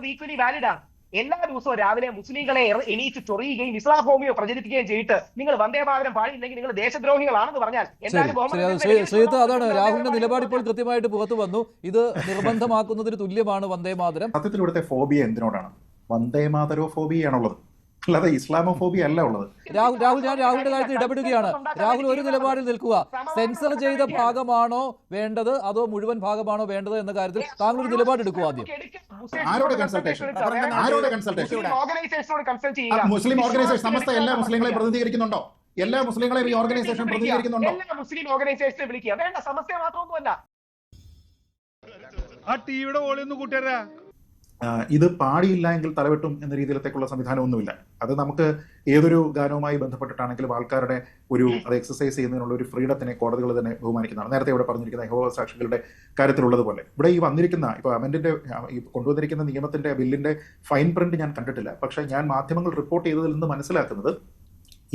എന്നുള്ളത് equally valid ആണ്. എല്ലാ ദിവസവും രാവിലെ മുസ്ലിങ്ങളെ എണീറ്റ് ചൊറിയുകയും ഇസ്ലാമോമിയോ പ്രചരിപ്പിക്കുകയും ചെയ്തിട്ട് നിങ്ങൾ വന്ദേമാതരം പാടിയില്ലെങ്കിൽ നിങ്ങൾ ദേശദ്രോഹികളാണെന്ന് പറഞ്ഞാൽ ശ്രീജിത്ത്, അതാണ് രാഹുലിന്റെ നിലപാട് ഇപ്പോൾ കൃത്യമായിട്ട് പുറത്തു വന്നു. ഇത് നിർബന്ധമാക്കുന്നതിന് തുല്യമാണ് വന്ദേമാതരം. സത്യത്തിൽ ഇവിടുത്തെ ഫോബിയ എന്തിനോടാണ്? വന്ദേമാതരോ ഫോബിയാണുള്ളത്, അല്ലാതെ ഇസ്ലാമോഫോബിയ അല്ല ഉള്ളത്. രാഹുൽ, ഞാൻ രാഹുലിന്റെ കാര്യത്തിൽ ഇടപെടുകയാണ്. രാഹുൽ ഒരു നിലപാടിൽ നിൽക്കുക. സെൻസർ ചെയ്ത ഭാഗമാണോ വേണ്ടത് അതോ മുഴുവൻ ഭാഗമാണോ വേണ്ടത് എന്ന കാര്യത്തിൽ താങ്കൾ ഒരു നിലപാടെടുക്കുക. ആദ്യം ആരോട് കൺസൾട്ടേഷൻ? മുസ്ലിം ഓർഗനൈസേഷൻ സമസ്ത എല്ലാ മുസ്ലിങ്ങളെ പ്രതിനിധീകരിക്കുന്നുണ്ടോ? എല്ലാ മുസ്ലിങ്ങളെയും ഈ ഓർഗനൈസേഷൻ പ്രതിനിധീകരിക്കുന്നുണ്ടോ? മുസ്ലിം ഓർഗനൈസേഷനെ വിളിക്കുക. വേണ്ട, സമസ്ത മാത്രമൊന്നുമല്ല. ആ ടിവിയുടെ വോളിയൊന്ന് കൂട്ടിയരാ. ഇത് പാടിയില്ല എങ്കിൽ തലവെട്ടും എന്ന രീതിയിലത്തേക്കുള്ള സംവിധാനമൊന്നുമില്ല. അത് നമുക്ക് ഏതൊരു ഗാനവുമായി ബന്ധപ്പെട്ടിട്ടാണെങ്കിലും ആൾക്കാരുടെ അത് എക്സസൈസ് ചെയ്യുന്നതിനുള്ള ഒരു ഫ്രീഡത്തിനെ കോടതികൾ തന്നെ ബഹുമാനിക്കുന്നതാണ്. നേരത്തെ ഇവിടെ പറഞ്ഞിരിക്കുന്ന യഹോവ സാക്ഷികളുടെ കാര്യത്തിലുള്ളതുപോലെ ഇവിടെ ഈ വന്നിരിക്കുന്ന ഇപ്പോൾ അമെൻഡിന്റെ കൊണ്ടുവന്നിരിക്കുന്ന നിയമത്തിന്റെ ബില്ലിന്റെ ഫൈൻ പ്രിന്റ് ഞാൻ കണ്ടിട്ടില്ല. പക്ഷേ ഞാൻ മാധ്യമങ്ങൾ റിപ്പോർട്ട് ചെയ്തതിൽ നിന്ന് മനസ്സിലാക്കുന്നത്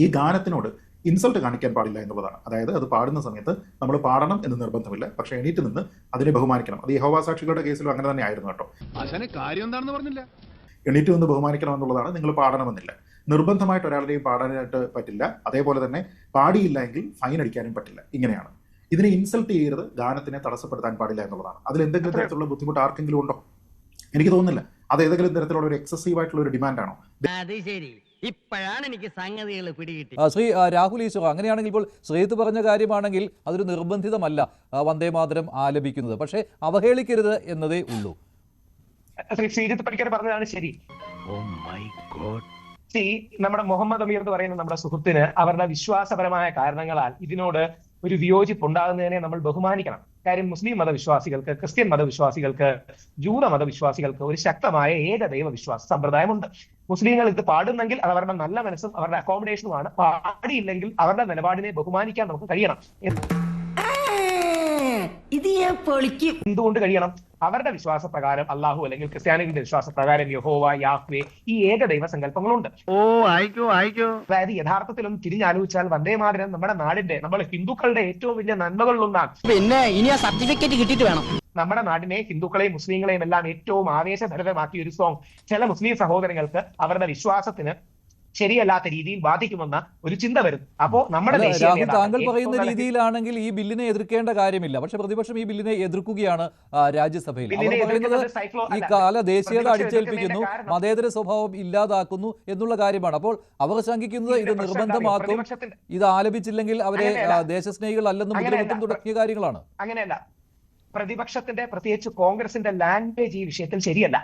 ഈ ഗാനത്തിനോട് ഇൻസൾട്ട് കാണിക്കാൻ പാടില്ല എന്നുള്ളതാണ്. അതായത് അത് പാടുന്ന സമയത്ത് നമ്മൾ പാടണം എന്ന് നിർബന്ധമില്ല, പക്ഷെ എണീറ്റ് നിന്ന് അതിനെ ബഹുമാനിക്കണം. അത് യഹോവ സാക്ഷികളുടെ കേസിലും അങ്ങനെ തന്നെ ആയിരുന്നു കേട്ടോ. എണീറ്റ് നിന്ന് ബഹുമാനിക്കണം എന്നുള്ളതാണ്, നിങ്ങൾ പാടണമെന്നില്ല. നിർബന്ധമായിട്ട് ഒരാളുടെയും പാടാനായിട്ട് പറ്റില്ല. അതേപോലെ തന്നെ പാടിയില്ല എങ്കിൽ ഫൈൻ അടിക്കാനും പറ്റില്ല. ഇങ്ങനെയാണ്. ഇതിനെ ഇൻസൾട്ട് ചെയ്യരുത്, ഗാനത്തിനെ തടസ്സപ്പെടുത്താൻ പാടില്ല എന്നുള്ളതാണ്. അതിൽ എന്തെങ്കിലും തരത്തിലുള്ള ബുദ്ധിമുട്ട് ആർക്കെങ്കിലും ഉണ്ടോ? എനിക്ക് തോന്നുന്നില്ല. അത് ഏതെങ്കിലും തരത്തിലുള്ള ഒരു എക്സസീവ് ആയിട്ടുള്ള ഒരു ഡിമാൻഡാണോ? ഇപ്പോഴാണ് എനിക്ക് സംഗതികൾ പിടികിട്ടി. ശ്രീ രാഹുൽ ഈശ്വർ, അങ്ങനെയാണെങ്കിൽ ഇപ്പോൾ ശ്രീജിത്ത് പറഞ്ഞ കാര്യമാണെങ്കിൽ അതൊരു നിർബന്ധിതമല്ല വന്ദേമാതരം ആലപിക്കുന്നത്, പക്ഷേ അവഹേളിക്കരുത് എന്നതേ ഉള്ളൂ. ശ്രീജിത്ത് പണിക്കർ പറഞ്ഞതാണ് ശരി. നമ്മുടെ മുഹമ്മദ് അമീർ എന്ന് പറയുന്ന നമ്മുടെ സുഹൃത്തിന് അവരുടെ വിശ്വാസപരമായ കാരണങ്ങളാൽ ഇതിനോട് ഒരു വിയോജിപ്പ് ഉണ്ടാകുന്നതിനെ നമ്മൾ ബഹുമാനിക്കണം. കാര്യം മുസ്ലിം മതവിശ്വാസികൾക്ക്, ക്രിസ്ത്യൻ മതവിശ്വാസികൾക്ക്, ജൂത മതവിശ്വാസികൾക്ക് ഒരു ശക്തമായ ഏകദൈവ വിശ്വാസ സമ്പ്രദായമുണ്ട്. മുസ്ലിങ്ങൾ ഇത് പാടുന്നെങ്കിൽ അത് അവരുടെ നല്ല മനസ്സും അവരുടെ അക്കോമഡേഷനുമാണ്. പാടിയില്ലെങ്കിൽ അവരുടെ നിലപാടിനെ ബഹുമാനിക്കാൻ നമുക്ക് കഴിയണം. എന്തുകൊണ്ട് കഴിയണം? അവരുടെ വിശ്വാസപ്രകാരം അള്ളാഹു അല്ലെങ്കിൽ ക്രിസ്ത്യാനികളുടെ വിശ്വാസപ്രകാരം യഹോവ, യാഹ്വേ, ഈ ഏകദൈവ സങ്കല്പങ്ങളുണ്ട്. അതായത് യഥാർത്ഥത്തിലും തിരിഞ്ഞാലോചിച്ചാൽ വന്ദേമാതരം നമ്മുടെ നാടിന്റെ, നമ്മുടെ ഹിന്ദുക്കളുടെ ഏറ്റവും വലിയ നന്മകളിലൊന്നാണ്. പിന്നെ ഇനി ആ സർട്ടിഫിക്കറ്റ് കിട്ടിയിട്ട് വേണം. നമ്മുടെ നാടിനെ, ഹിന്ദുക്കളെയും മുസ്ലിങ്ങളെയും എല്ലാം ഏറ്റവും ആവേശഭരിതമാക്കിയ ഒരു സോങ് ചില മുസ്ലിം സഹോദരങ്ങൾക്ക് അവരുടെ വിശ്വാസത്തിന് ശരിയല്ലാത്ത രീതിയിൽ ബാധിക്കുമെന്ന ഒരു ചിന്ത വരും. അപ്പോ നമ്മുടെ രാഹുൽ, താങ്കൾ പറയുന്ന രീതിയിലാണെങ്കിൽ ഈ ബില്ലിനെ എതിർക്കേണ്ട കാര്യമില്ല. പക്ഷെ പ്രതിപക്ഷം ഈ ബില്ലിനെ എതിർക്കുകയാണ് രാജ്യസഭയിൽ. അവർ പറയുന്നത് ഈ കാല ദേശീയത അടിച്ചേൽപ്പിക്കുന്നു, മതേതര സ്വഭാവം ഇല്ലാതാക്കുന്നു എന്നുള്ള കാര്യമാണ്. അപ്പോൾ അവർ ശങ്കിക്കുന്നത് ഇത് നിർബന്ധമാക്കും, ഇത് ആലപിച്ചില്ലെങ്കിൽ അവരെ ദേശസ്നേഹികൾ അല്ലെന്ന് മുദ്രകുത്തും തുടങ്ങിയ കാര്യങ്ങളാണ്. അങ്ങനെയല്ല. പ്രതിപക്ഷത്തിന്റെ, പ്രത്യേകിച്ച് കോൺഗ്രസിന്റെ ലാംഗ്വേജ് ഈ വിഷയത്തിൽ ശരിയല്ല.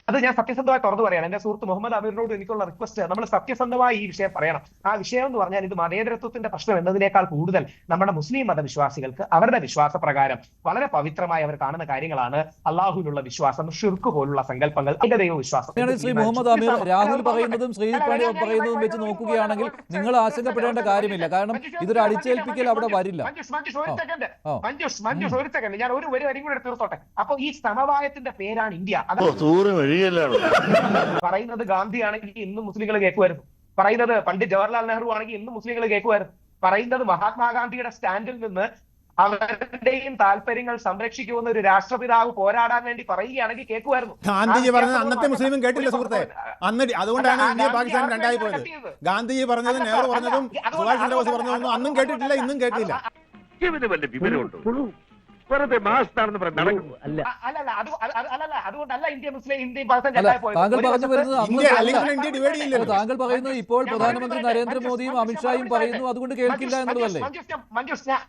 അത് ഞാൻ സത്യസന്ധമായി തുറന്നു പറയാണ്. എന്റെ സുഹൃത്ത് മുഹമ്മദ് അമീറിനോട് എനിക്കുള്ള റിക്വസ്റ്റ്, നമ്മൾ സത്യസന്ധമായി ഈ വിഷയം പറയണം. ആ വിഷയം എന്ന് പറഞ്ഞാൽ ഇത് മതേതരത്വത്തിന്റെ പ്രശ്നം എന്നതിനേക്കാൾ കൂടുതൽ നമ്മുടെ മുസ്ലിം മതവിശ്വാസികൾക്ക് അവരുടെ വിശ്വാസപ്രകാരം വളരെ പവിത്രമായി അവർ കാണുന്ന കാര്യങ്ങളാണ് അള്ളാഹുവിനുള്ള വിശ്വാസം, ഷിർക്ക് പോലുള്ള സങ്കല്പങ്ങൾ, അതിന്റെ ദൈവവിശ്വാസം. ശ്രീ മുഹമ്മദ് അമീർ, രാഹുൽ പറയുന്നതും ശ്രീജിത്ത് പറയുന്നതും വെച്ച് നോക്കുകയാണെങ്കിൽ നിങ്ങൾ ആശങ്കപ്പെടേണ്ട കാര്യമില്ല. കാരണം ഇതൊരു അടിച്ചേൽപ്പിക്കൽ അവിടെ വരില്ല. ഒരു സെക്കൻഡ്, ഞാൻ ഒരു വരി കൂടെ തീർത്തോട്ടെ. അപ്പൊ ഈ സമവായത്തിന്റെ പേരാണ് ഇന്ത്യ. പറയുന്നത് ഗാന്ധിയാണെങ്കിൽ ഇന്നും മുസ്ലിങ്ങൾ കേൾക്കുമായിരുന്നു. പറയുന്നത് പണ്ഡിറ്റ് ജവഹർലാൽ നെഹ്റു ആണെങ്കിൽ ഇന്നും മുസ്ലിങ്ങൾ കേൾക്കുമായിരുന്നു. പറയുന്നത് മഹാത്മാഗാന്ധിയുടെ സ്റ്റാൻഡിൽ നിന്ന് അവരുടെയും താല്പര്യങ്ങൾ സംരക്ഷിക്കുമെന്ന് ഒരു രാഷ്ട്രപിതാവ് പോരാടാൻ വേണ്ടി പറയുകയാണെങ്കിൽ കേൾക്കുമായിരുന്നു. ഗാന്ധിജി പറഞ്ഞത് അന്നത്തെ മുസ്ലിമും കേട്ടില്ല സുഹൃത്തെ. അതുകൊണ്ടാണ് ഇന്ത്യ പാകിസ്ഥാൻ രണ്ടായി പോയത്. ഗാന്ധിജി പറഞ്ഞതും നെഹ്റു പറഞ്ഞതും സുഭാഷ് ചന്ദ്രബോസ് പറഞ്ഞതൊന്നും അന്നും കേട്ടിട്ടില്ല, ഇന്നും കേട്ടില്ല. അതുകൊണ്ടല്ല ഇന്ത്യ താങ്കൾ പറയുന്നത് ഇപ്പോൾ പ്രധാനമന്ത്രി നരേന്ദ്രമോദിയും അമിത്ഷായും പറയുന്നു, അതുകൊണ്ട് കേൾക്കില്ല എന്നുള്ളതല്ലേ?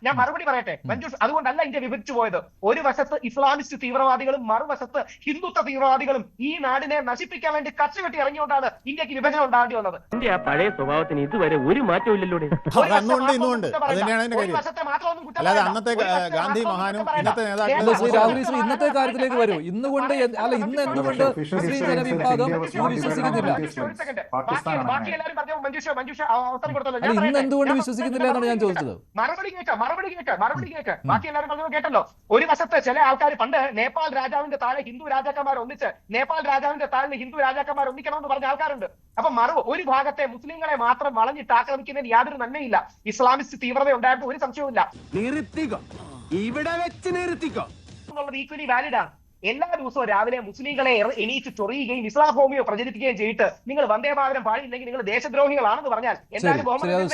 ഞാൻ മറുപടി പറയട്ടെ മഞ്ജുഷ്. അതുകൊണ്ടല്ല ഇന്ത്യ വിഭജിച്ചു പോയത്. ഒരു വശത്ത് ഇസ്ലാമിസ്റ്റ് തീവ്രവാദികളും മറുവശത്ത് ഹിന്ദുത്വ തീവ്രവാദികളും ഈ നാടിനെ നശിപ്പിക്കാൻ വേണ്ടി കച്ചുകെട്ടി ഇറങ്ങിയോണ്ടാണ് ഇന്ത്യക്ക് വിഭജനം ഉണ്ടാകേണ്ടി വന്നത്. ഇന്ത്യ പഴയ സ്വഭാവത്തിന് ഇതുവരെ ഒരു മാറ്റവും ഇല്ലല്ലോ. ഗാന്ധി മഹാനും ഇന്നത്തെ നേതാക്കളും ശ്രീ രാഹുൽ ഈശ്വർ ഇന്നത്തെ കാര്യത്തിലേക്ക് വരൂ. ഇന്നുകൊണ്ട് അല്ല, ഇന്ന് എന്തുകൊണ്ട് മുസ്ലിം ജനവിഭാഗം വിശ്വസിക്കുന്നില്ല? ഇന്ന് എന്തുകൊണ്ട് വിശ്വസിക്കുന്നില്ല എന്നാണ് ഞാൻ ചോദിച്ചത്. മറുപടി കേൾക്ക്. ബാക്കി എല്ലാവരും പറഞ്ഞത് കേട്ടല്ലോ. ഒരു വശത്ത് ചില ആൾക്കാർ പണ്ട് നേപ്പാൾ രാജാവിന്റെ താഴെ ഹിന്ദു രാജാക്കന്മാർ ഒന്നിച്ച്, നേപ്പാൾ രാജാവിന്റെ താഴെ ഹിന്ദു രാജാക്കന്മാർ ഒന്നിക്കണമെന്ന് പറഞ്ഞ ആൾക്കാരുണ്ട്. അപ്പൊ ഒരു ഭാഗത്തെ മുസ്ലിങ്ങളെ മാത്രം വളഞ്ഞിട്ട് ആക്രമിക്കുന്നതിന് യാതൊരു നന്മയില്ല. ഇസ്ലാമിസ്റ്റ് തീവ്രത ഉണ്ടായപ്പോൾ ഒരു സംശയവുമില്ല. ഇവിടെ വെച്ച് നിർത്തിക്കോ എന്നുള്ളത് ഈക്വലി വാലിഡ് ആണ്. എല്ലാ ദിവസവും രാവിലെ മുസ്ലിങ്ങളെ എണീച്ച് ചൊറിയുകയും ഇസ്ലാമോഫോബിയ പ്രചരിപ്പിക്കുകയും ചെയ്തിട്ട് നിങ്ങൾ വന്ദേമാതരം പാടിയില്ലെങ്കിൽ നിങ്ങൾ ദേശദ്രോഹികളാണെന്ന് പറഞ്ഞാൽ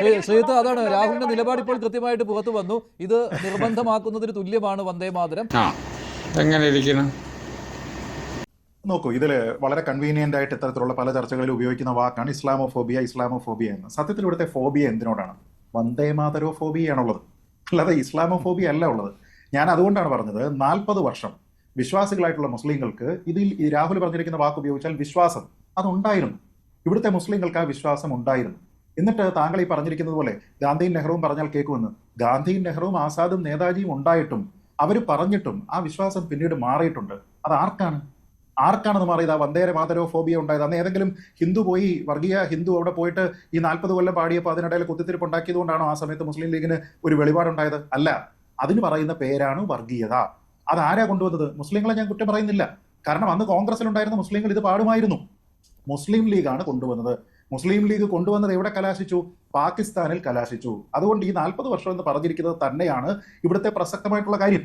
ശ്രീജിത്ത്, അതാണ് രാഹുലിന്റെ നിലപാട് ഇപ്പോൾ കൃത്യമായിട്ട് പുറത്തു വന്നു. ഇത് നിർബന്ധമാക്കുന്നതിന് തുല്യമാണ് വന്ദേമാതരം. എങ്ങനെ ഇരിക്കണം? നോക്കൂ, ഇതിൽ വളരെ കൺവീനിയന്റ് ആയിട്ട് ഇത്തരത്തിലുള്ള പല ചർച്ചകളിൽ ഉപയോഗിക്കുന്ന വാക്കാണ് ഇസ്ലാമോഫോബിയ എന്ന്. സത്യത്തിൽ ഇവിടുത്തെ ഫോബിയ എന്തിനോടാണ്? വന്ദേമാതരോ ഫോബിയാണുള്ളത്, അല്ലാതെ ഇസ്ലാമോഫോബിയ അല്ല ഉള്ളത്. ഞാൻ അതുകൊണ്ടാണ് പറഞ്ഞത് 40 വർഷം വിശ്വാസികളായിട്ടുള്ള മുസ്ലിങ്ങൾക്ക് ഇതിൽ ഈ രാഹുൽ പറഞ്ഞിരിക്കുന്ന വാക്ക് ഉപയോഗിച്ചാൽ വിശ്വാസം അതുണ്ടായിരുന്നു. ഇവിടുത്തെ മുസ്ലിങ്ങൾക്ക് ആ വിശ്വാസം ഉണ്ടായിരുന്നു. എന്നിട്ട് താങ്കൾ ഈ പറഞ്ഞിരിക്കുന്നത് പോലെ ഗാന്ധിയും നെഹ്റുവും പറഞ്ഞാൽ കേൾക്കുമെന്ന്. ഗാന്ധിയും നെഹ്റുവും ആസാദും നേതാജിയും ഉണ്ടായിട്ടും അവർ പറഞ്ഞിട്ടും ആ വിശ്വാസം പിന്നീട് മാറിയിട്ടുണ്ട്. അത് ആർക്കാണെന്ന് മാറിയത്? ആ വന്ദേമാതരോ ഫോബിയ ഉണ്ടായത് അന്ന് ഏതെങ്കിലും ഹിന്ദു പോയി, വർഗീയ ഹിന്ദു അവിടെ പോയിട്ട് ഈ 40 കൊല്ലം പാടിയപ്പോൾ അതിനിടയിൽ കുത്തിത്തിരിപ്പ് ഉണ്ടാക്കിയത് കൊണ്ടാണോ ആ സമയത്ത് മുസ്ലിം ലീഗിന് ഒരു വെളിപാടുണ്ടായത്? അല്ല, അതിന് പറയുന്ന പേരാണ് വർഗീയത. അതാരാ കൊണ്ടുവന്നത്? മുസ്ലിങ്ങളെ ഞാൻ കുറ്റം പറയുന്നില്ല, കാരണം അന്ന് കോൺഗ്രസിലുണ്ടായിരുന്ന മുസ്ലിങ്ങൾ ഇത് പാടുമായിരുന്നു. മുസ്ലിം ലീഗാണ് കൊണ്ടുവന്നത്. മുസ്ലിം ലീഗ് കൊണ്ടുവന്നത് എവിടെ കലാശിച്ചു? പാകിസ്ഥാനിൽ കലാശിച്ചു. അതുകൊണ്ട് ഈ 40 വർഷം എന്ന് പറഞ്ഞിരിക്കുന്നത് തന്നെയാണ് ഇവിടുത്തെ പ്രസക്തമായിട്ടുള്ള കാര്യം.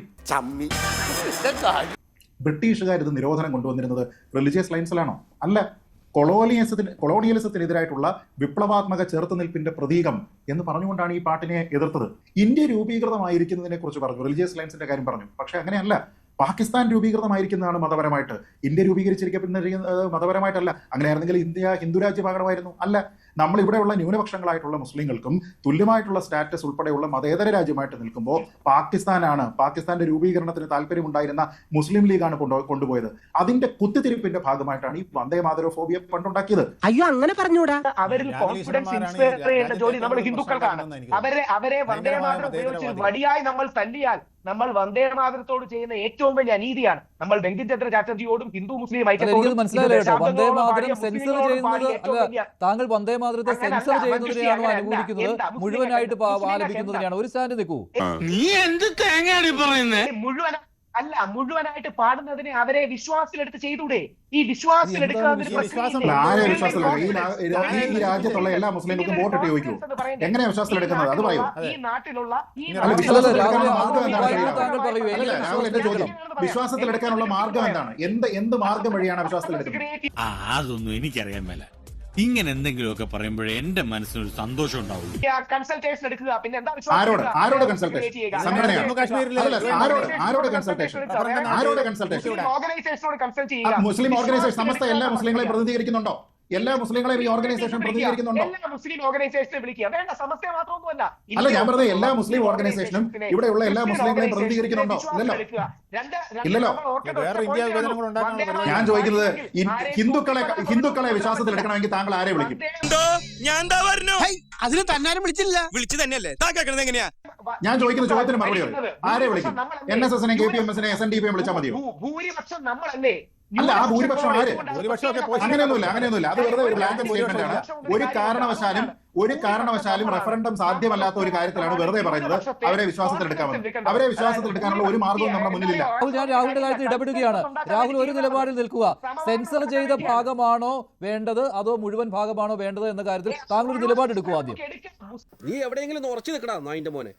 ബ്രിട്ടീഷുകാർ ഇത് നിരോധനം കൊണ്ടുവന്നിരുന്നത് റിലീജിയസ് ലൈൻസിലാണോ? അല്ല, കൊളോണിയലിസത്തിനെതിരായിട്ടുള്ള വിപ്ലവാത്മക ചെറുത്തുനിൽപ്പിന്റെ പ്രതീകം എന്ന് പറഞ്ഞുകൊണ്ടാണ് ഈ പാട്ടിനെ എതിർത്തത്. ഇന്ത്യ രൂപീകൃതമായിരിക്കുന്നതിനെ കുറിച്ച് പറഞ്ഞു, റിലീജിയസ് ലൈൻസിന്റെ കാര്യം പറഞ്ഞു. പക്ഷെ അങ്ങനെയല്ല, പാകിസ്ഥാൻ രൂപീകൃതമായിരിക്കുന്നതാണ് മതപരമായിട്ട്. ഇന്ത്യ രൂപീകരിച്ചിരിക്കുന്നത് മതപരമായിട്ടല്ല. അങ്ങനെയായിരുന്നെങ്കിൽ ഇന്ത്യ ഹിന്ദു രാജ്യഭാഗമായിരുന്നു. അല്ല, നമ്മൾ ഇവിടെയുള്ള ന്യൂനപക്ഷങ്ങളായിട്ടുള്ള മുസ്ലിങ്ങൾക്കും തുല്യമായിട്ടുള്ള സ്റ്റാറ്റസ് ഉൾപ്പെടെയുള്ള മതേതര രാജ്യമായിട്ട് നിൽക്കുമ്പോൾ പാകിസ്ഥാന്റെ രൂപീകരണത്തിന് താല്പര്യമുണ്ടായിരുന്ന മുസ്ലിം ലീഗാണ് കൊണ്ടുപോയത്. അതിന്റെ കുത്തിത്തിരിപ്പിന്റെ ഭാഗമായിട്ടാണ് ഈ വന്ദേമാതരോ ഫോബിയ പണ്ടുണ്ടാക്കിയത്. അയ്യോ, അങ്ങനെ പറഞ്ഞൂടാ. അവരിൽ കോൺഫിഡൻസ് ഇൻസ്പയർ ചെയ്യേണ്ട ജോലി നമ്മൾ ഹിന്ദുക്കൾക്കാണ്. അവരെ വന്ദേമാതരം ഉപയോഗിച്ച് വടിയായി നമ്മൾ തല്ലിയാൽ നമ്മൾ വന്ദേമാതരത്തോട് ചെയ്യുന്ന ഏറ്റവും വലിയ അനീതിയാണ്. നമ്മൾ ബങ്കിം ചന്ദ്ര ചാറ്റർജിയോടും ഹിന്ദു മുസ്ലിം താങ്കൾ വന്ദേമാതരത്തെ സെൻസർ ചെയ്യുന്നതിനെയാണോ അനുകൂലിക്കുന്നത്, മുഴുവനായിട്ട് ആലപിക്കുന്നതിനെയാണ്? ഒരു സ്റ്റാൻഡ് നിൽക്കൂ. നീ എന്ത് തേങ്ങയാണ് പറയുന്നത്? മുഴുവനായിട്ട് പാടുന്നതിനെ അവരെ വിശ്വാസത്തിലെടുത്ത് ചെയ്തൂടെ? ഈ ഈ രാജ്യത്തുള്ള എല്ലാ മുസ്ലിങ്ങൾക്കും വോട്ടിട്ട് ചോദിക്കൂ, എങ്ങനെയാ വിശ്വാസത്തിലെടുക്കുന്നത്? അത് പറയൂ. ഈ നാട്ടിലുള്ള വിശ്വാസത്തിലെടുക്കാനുള്ള മാർഗം എന്താണ്? എന്ത് മാർഗം വഴിയാണ് വിശ്വാസത്തിലെടുക്കുന്നത്? അതൊന്നും എനിക്കറിയാൻ മേല. ഇങ്ങനെ എന്തെങ്കിലുമൊക്കെ പറയുമ്പോഴേ എന്റെ മനസ്സിനൊരു സന്തോഷം ഉണ്ടാവുള്ളൂ. കൺസൾട്ടേഷൻ എടുക്കുക. പിന്നെ എന്താ ആരോട് കൺസൾട്ടേഷൻ? ആരോട് കൺസൾട്ടേഷൻ? ഓർഗനൈസേഷനോട് കൺസൾട്ട് ചെയ്യുക. മുസ്ലിം ഓർഗനൈസേഷൻ സമസ്ത എല്ലാ മുസ്ലിങ്ങളെ പ്രതിനിധീകരിക്കുന്നുണ്ടോ? എല്ലാ മുസ്ലിങ്ങളെയും ഈ ഓർഗനൈസേഷൻ പ്രതിനിധീകരിക്കുന്നുണ്ടോ? എല്ലാ മുസ്ലിം ഓർഗനൈസേഷനെ വിളിക്കുക. വേണ്ട, സമസ്ത മാത്രമൊന്നുമല്ല. അല്ല, ഞാൻ പറഞ്ഞത് എല്ലാ മുസ്ലിം ഓർഗനൈസേഷനും ഇവിടെയുള്ള എല്ലാ മുസ്ലിങ്ങളെയും പ്രതിനിധീകരിക്കുന്നുണ്ടോ? ഇല്ലല്ലോ. ഞാൻ ചോദിക്കുന്നത് ഹിന്ദുക്കളെ വിശ്വാസത്തിൽ എടുക്കണമെങ്കിൽ താങ്കൾ ആരെ വിളിക്കും? അതിന് തന്നാരും വിളിച്ചില്ല. വിളിച്ചു തന്നെയല്ലേ എങ്ങനെയാ? ഞാൻ ചോദിക്കുന്ന ചോദ്യത്തിന് മറുപടി ആരെ വിളിക്കും? NSSനെയും KPMSനെയും SNDPയും വിളിച്ചാൽ മതിയോ? ഭൂരിപക്ഷം നമ്മളല്ലേ? അല്ല, ആ ഭൂരിപക്ഷം ആര്? അങ്ങനെയൊന്നുമില്ല. അത് വെറുതെ ഒരു ബ്ലാങ്ക് സ്റ്റേറ്റ്മെന്റ് ആണ്. ഒരു കാരണവശാലും റെഫറൻഡം സാധ്യമല്ലാത്ത ഒരു കാര്യത്തിലാണ് വെറുതെ പറയുന്നത് അവരെ വിശ്വാസത്തിലെടുക്കാമെന്ന്. അവരെ വിശ്വാസത്തിലെടുക്കാനുള്ള ഒരു മാർഗവും നമ്മുടെ മുന്നിലില്ല. ഞാൻ രാഹുലിന്റെ കാര്യത്തിൽ ഇടപെടുകയാണ്. രാഹുൽ ഒരു നിലപാടിൽ നിൽക്കുക. സെൻസർ ചെയ്ത ഭാഗമാണോ വേണ്ടത് അതോ മുഴുവൻ ഭാഗമാണോ വേണ്ടത് എന്ന കാര്യത്തിൽ താങ്കൾ ഒരു നിലപാടെടുക്കുക. ആദ്യം നീ എവിടെയെങ്കിലും ഉറച്ചു നിൽക്കടാ നായിന്റെ മോനെ.